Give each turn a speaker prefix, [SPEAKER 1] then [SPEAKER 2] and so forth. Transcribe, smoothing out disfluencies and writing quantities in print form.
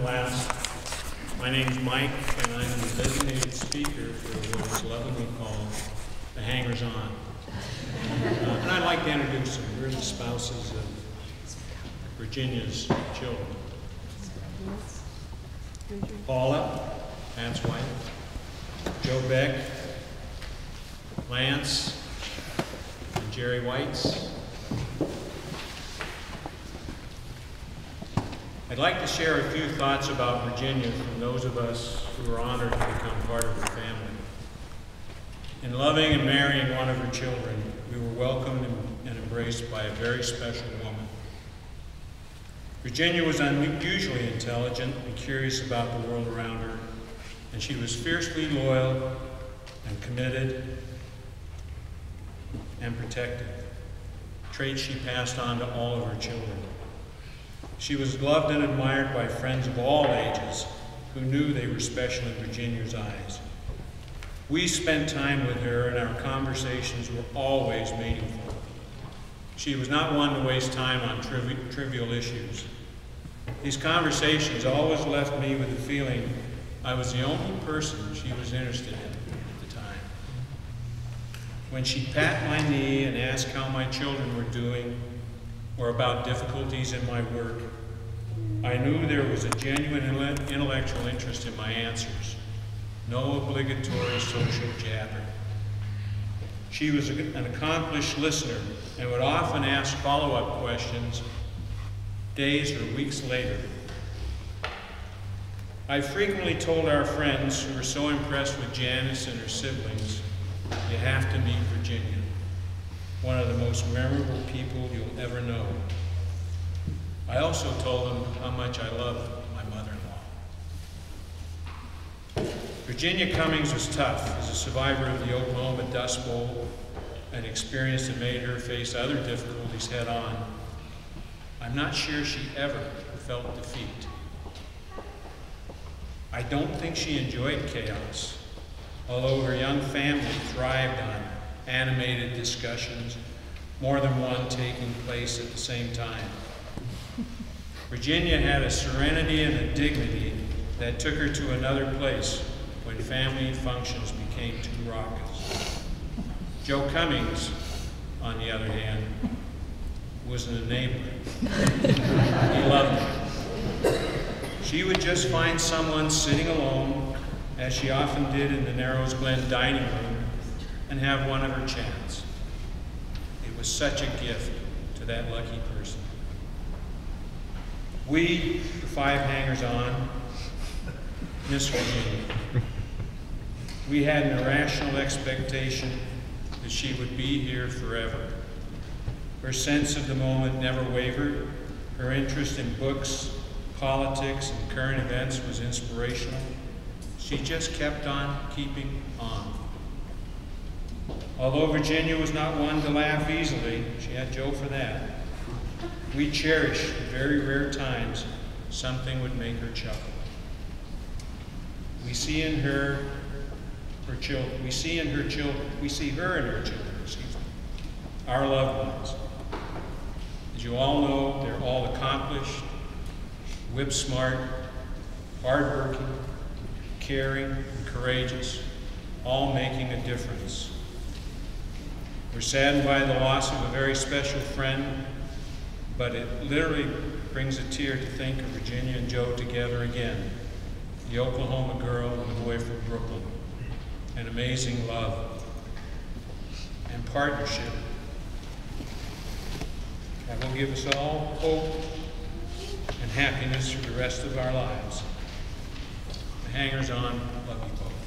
[SPEAKER 1] class. My name's Mike, and I'm the designated speaker for what is lovingly called the Hangers-On. And I'd like to introduce them. We're the spouses of Virginia's children. Paula, Pat's wife, Joe Beck, Lance, and Jerry Whites. I'd like to share a few thoughts about Virginia from those of us who are honored to become part of her family. In loving and marrying one of her children, we were welcomed and embraced by a very special woman. Virginia was unusually intelligent and curious about the world around her, and she was fiercely loyal and committed and protective, traits she passed on to all of her children. She was loved and admired by friends of all ages who knew they were special in Virginia's eyes. We spent time with her, and our conversations were always meaningful. She was not one to waste time on trivial issues. These conversations always left me with the feeling I was the only person she was interested in at the time. When she'd pat my knee and ask how my children were doing, or about difficulties in my work, I knew there was a genuine intellectual interest in my answers, no obligatory social jabber. She was an accomplished listener and would often ask follow-up questions days or weeks later. I frequently told our friends who were so impressed with Janice and her siblings, "You have to meet Virginia. One of the most memorable people you'll ever know." I also told them how much I loved my mother-in-law. Virginia Cummings was tough. As a survivor of the Oklahoma Dust Bowl, an experience that made her face other difficulties head on, I'm not sure she ever felt defeat. I don't think she enjoyed chaos, although her young family thrived on animated discussions, more than one taking place at the same time. Virginia had a serenity and a dignity that took her to another place when family functions became too raucous. Joe Cummings, on the other hand, was an enabler. He loved her. She would just find someone sitting alone, as she often did in the Narrows Glen dining room, and have one of her chats. It was such a gift to that lucky person. We, the five hangers-on, miss Virginia. We had an irrational expectation that she would be here forever. Her sense of the moment never wavered. Her interest in books, politics, and current events was inspirational. She just kept on keeping on. Although Virginia was not one to laugh easily, she had Joe for that, we cherished the very rare times something would make her chuckle. We see her in her children, our loved ones. As you all know, they're all accomplished, whip-smart, hard-working, caring, and courageous, all making a difference. We're saddened by the loss of a very special friend, but it literally brings a tear to think of Virginia and Joe together again, the Oklahoma girl and the boy from Brooklyn. An amazing love and partnership that will give us all hope and happiness for the rest of our lives. The hangers-on love you both.